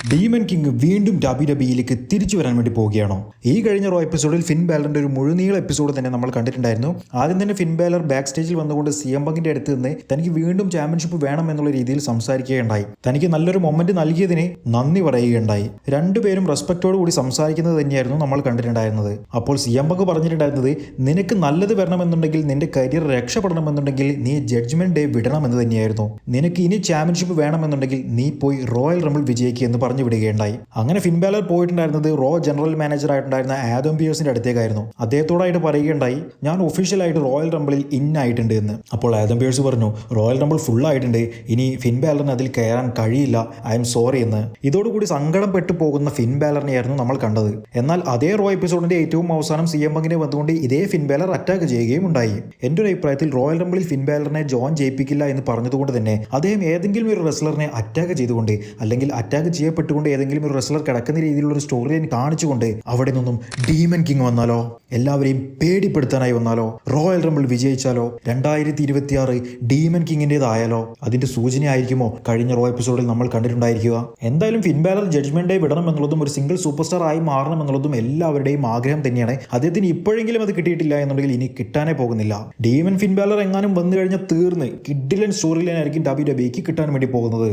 Demon king വീണ്ടും ഡബ്ല്യുഡബ്ല്യുഇയിലേക്ക് തിരിച്ചു വരാൻ വേണ്ടി പോവുകയാണോ? ഈ കഴിഞ്ഞ റോ എപ്പിസോഡിൽ ഫിൻ ബാലറിന്റെ ഒരു മുഴുനീള എപ്പിസോഡ് തന്നെ നമ്മൾ കണ്ടിട്ടുണ്ടായിരുന്നു. ആദ്യം തന്നെ ഫിൻ ബാലർ ബാക്ക് സ്റ്റേജിൽ വന്നുകൊണ്ട് സിഎം പങ്കിന്റെ അടുത്ത് നിന്ന് തനിക്ക് വീണ്ടും ചാമ്പ്യൻഷിപ്പ് വേണം എന്നുള്ള രീതിയിൽ സംസാരിക്കുകയുണ്ടായി. തനിക്ക് നല്ലൊരു മൊമെന്റ് നൽകിയതിന് നന്ദി പറയുകയുണ്ടായി. രണ്ടുപേരും റെസ്പെക്റ്റോട് കൂടി സംസാരിക്കുന്നത് തന്നെയായിരുന്നു നമ്മൾ കണ്ടിട്ടുണ്ടായിരുന്നത്. അപ്പോൾ സിഎം പങ്ക് പറഞ്ഞിട്ടുണ്ടായിരുന്നത്, നിനക്ക് നല്ലത് വരണമെന്നുണ്ടെങ്കിൽ, നിന്റെ കരിയർ രക്ഷപ്പെടണമെന്നുണ്ടെങ്കിൽ നീ ജഡ്ജ്മെന്റ് ഡേ വിടണമെന്ന് തന്നെയായിരുന്നു. നിനക്ക് ഇനി ചാമ്പ്യൻഷിപ്പ് വേണമെന്നുണ്ടെങ്കിൽ നീ പോയി റോയൽ റംബിൾ വിജയിക്കുക എന്ന് പറഞ്ഞു വിടുകയുണ്ടായി. അങ്ങനെ ഫിൻ ബാലർ പോയിട്ടുണ്ടായിരുന്നത് റോ ജനറൽ മാനേജർ ആയിട്ടുണ്ടായിരുന്ന ആദം പിയേഴ്സിന്റെ അടുത്തേക്കായിരുന്നു. അദ്ദേഹത്തോടായിട്ട് പറയുകയുണ്ടായി, ഞാൻ ഒഫീഷ്യലായിട്ട് റോയൽ റംബിളിൽ ഇൻ ആയിട്ടുണ്ട് എന്ന്. അപ്പോൾ ആദം പിയേഴ്സ് പറഞ്ഞു, റോയൽ റംബിൾ ഫുൾ ആയിട്ടുണ്ട്, ഇനി ഫിൻ ബാലറിന് അതിൽ കയറാൻ കഴിയില്ല, ഐ എം സോറി എന്ന്. ഇതോടുകൂടി സങ്കടപ്പെട്ടു പോകുന്ന ഫിൻ ബാലറിനെയായിരുന്നു നമ്മൾ കണ്ടത്. എന്നാൽ അതേ റോ എപ്പിസോഡിന്റെ ഏറ്റവും അവസാനം സിഎം പങ്കിനെ വന്നുകൊണ്ട് ഇതേ ഫിൻ ബാലർ അറ്റാക്ക് ചെയ്യുകയും ഉണ്ടായി. എന്റെ ഒരു അഭിപ്രായത്തിൽ റോയൽ റംബിളിൽ ഫിൻ ബാലറിനെ ജോയിൻ ചെയ്യിപ്പിക്കില്ല എന്ന് പറഞ്ഞതുകൊണ്ട് തന്നെ അദ്ദേഹം ഏതെങ്കിലും ഒരു റെസ്ലറിനെ അറ്റാക്ക് ചെയ്തുകൊണ്ട്, അല്ലെങ്കിൽ അറ്റാക്ക് ചെയ്യപ്പെട്ടുകൊണ്ട് ഏതെങ്കിലും ഒരു റെസ്ലർ കിടക്കുന്ന രീതിയിലുള്ള ഒരു സ്റ്റോറി ലൈൻ കാണിച്ചുകൊണ്ട് അവിടെ നിന്നും ഡീമൻ കിങ് വന്നാലോ, എല്ലാവരെയും പേടിപ്പെടുത്താനായി വന്നാലോ, റോയൽ റംബിൾ വിജയിച്ചാലോ, 2026 ഡീമൻ കിങ്ങിൻ്റെതായാലോ, അതിന്റെ സൂചനയായിരിക്കുമോ കഴിഞ്ഞ റോ എപ്പിസോഡിൽ നമ്മൾ കണ്ടിട്ടുണ്ടായിരിക്കുക. എന്തായാലും ഫിൻ ബാലർ ജഡ്ജ്മെന്റ് ഡേ വിടണം എന്നുള്ളതും ഒരു സിംഗിൾ സൂപ്പർ സ്റ്റാർ ആയി മാറണം എന്നുള്ളതും എല്ലാവരുടെയും ആഗ്രഹം തന്നെയാണ്. അദ്ദേഹത്തിന് ഇപ്പോഴെങ്കിലും അത് കിട്ടിയിട്ടില്ല എന്നുണ്ടെങ്കിൽ ഇനി കിട്ടാനേ പോകുന്നില്ല. ഡീമൻ ഫിൻ ബാലർ എങ്ങാനും വന്നു കഴിഞ്ഞാൽ തീർന്ന് കിഡിലൻ സ്റ്റോറി ലൈൻ ആയിരിക്കും ഡബ്ല്യുഡബ്ല്യുഇക്ക് കിട്ടാൻ വേണ്ടി പോകുന്നത്.